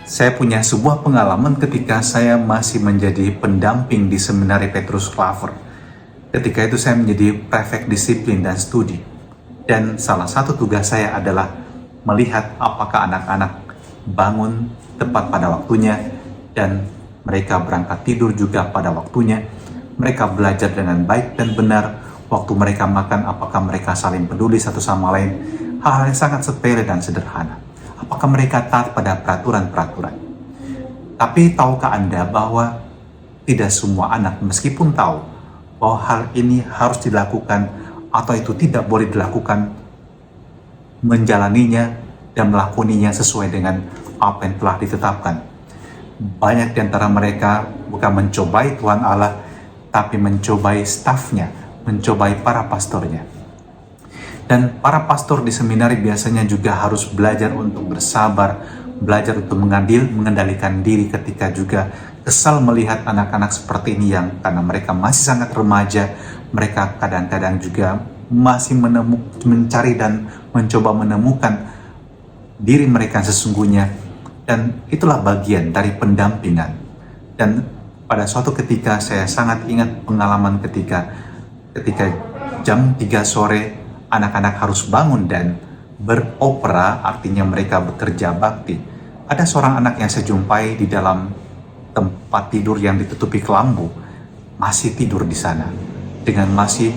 Saya punya sebuah pengalaman ketika saya masih menjadi pendamping di Seminari Petrus Claver. Ketika itu saya menjadi prefek disiplin dan studi. Dan salah satu tugas saya adalah melihat apakah anak-anak bangun tepat pada waktunya dan mereka berangkat tidur juga pada waktunya. Mereka belajar dengan baik dan benar. Waktu mereka makan, apakah mereka saling peduli satu sama lain. Hal-hal yang sangat sepele dan sederhana. Apakah mereka taat pada peraturan-peraturan? Tapi tahukah Anda bahwa tidak semua anak meskipun tahu bahwa hal ini harus dilakukan atau itu tidak boleh dilakukan, menjalaninya dan melakoninya sesuai dengan apa yang telah ditetapkan. Banyak di antara mereka bukan mencobai Tuhan Allah, tapi mencobai stafnya, mencobai para pastornya. Dan para pastor di seminari biasanya juga harus belajar untuk bersabar, belajar untuk mengendalikan diri ketika juga kesal melihat anak-anak seperti ini yang karena mereka masih sangat remaja, mereka kadang-kadang juga masih mencari dan mencoba menemukan diri mereka sesungguhnya. Dan itulah bagian dari pendampingan. Dan pada suatu ketika saya sangat ingat pengalaman ketika jam 3 sore anak-anak harus bangun dan beropera, artinya mereka bekerja bakti. Ada seorang anak yang saya jumpai di dalam tempat tidur yang ditutupi kelambu, masih tidur di sana dengan masih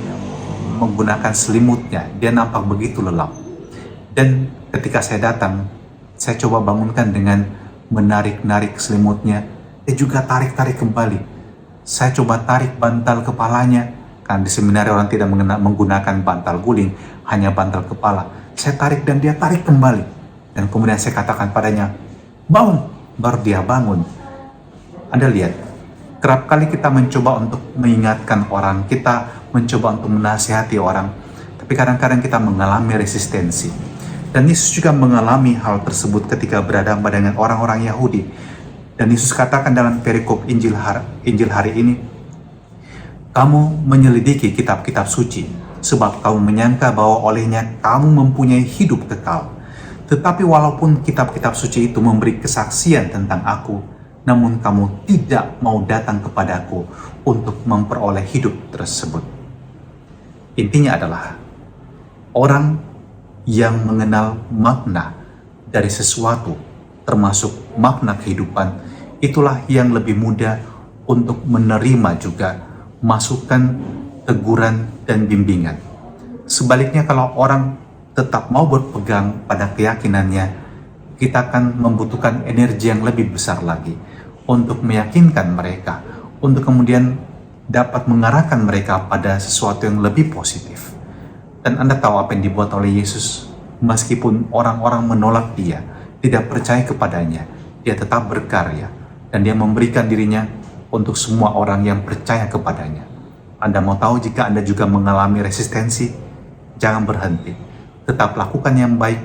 menggunakan selimutnya. Dia nampak begitu lelap. Dan ketika saya datang, saya coba bangunkan dengan menarik-narik selimutnya. Dia juga tarik-tarik kembali. Saya coba tarik bantal kepalanya. Kan di seminari orang tidak menggunakan bantal guling, hanya bantal kepala. Saya tarik dan dia tarik kembali. Dan kemudian saya katakan padanya, bangun, baru dia bangun. Anda lihat, kerap kali kita mencoba untuk mengingatkan orang, kita mencoba untuk menasihati orang, tapi kadang-kadang kita mengalami resistensi. Dan Yesus juga mengalami hal tersebut ketika berhadapan dengan orang-orang Yahudi. Dan Yesus katakan dalam perikop Injil hari ini, kamu menyelidiki kitab-kitab suci, sebab kamu menyangka bahwa olehnya kamu mempunyai hidup kekal. Tetapi walaupun kitab-kitab suci itu memberi kesaksian tentang aku, namun kamu tidak mau datang kepadaku untuk memperoleh hidup tersebut. Intinya adalah, orang yang mengenal makna dari sesuatu, termasuk makna kehidupan, itulah yang lebih mudah untuk menerima juga masukan, teguran, dan bimbingan. Sebaliknya kalau orang tetap mau berpegang pada keyakinannya, kita akan membutuhkan energi yang lebih besar lagi untuk meyakinkan mereka, untuk kemudian dapat mengarahkan mereka pada sesuatu yang lebih positif. Dan Anda tahu apa yang dibuat oleh Yesus, meskipun orang-orang menolak dia, tidak percaya kepadanya, dia tetap berkarya, dan dia memberikan dirinya untuk semua orang yang percaya kepadanya. Anda mau tahu jika Anda juga mengalami resistensi? Jangan berhenti. Tetap lakukan yang baik.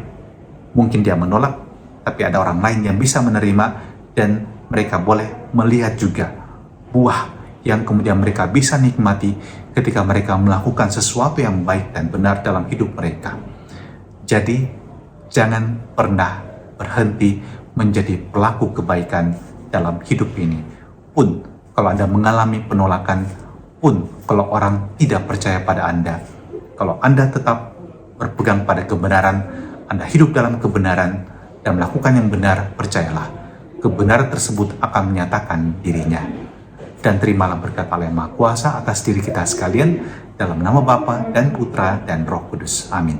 Mungkin dia menolak, tapi ada orang lain yang bisa menerima dan mereka boleh melihat juga buah yang kemudian mereka bisa nikmati ketika mereka melakukan sesuatu yang baik dan benar dalam hidup mereka. Jadi, jangan pernah berhenti menjadi pelaku kebaikan dalam hidup ini. Pun kalau Anda mengalami penolakan, pun kalau orang tidak percaya pada Anda, kalau Anda tetap berpegang pada kebenaran, Anda hidup dalam kebenaran dan melakukan yang benar, percayalah, kebenaran tersebut akan menyatakan dirinya. Dan terimalah berkat Allah yang Maha Kuasa atas diri kita sekalian, dalam nama Bapa dan Putra dan Roh Kudus. Amin.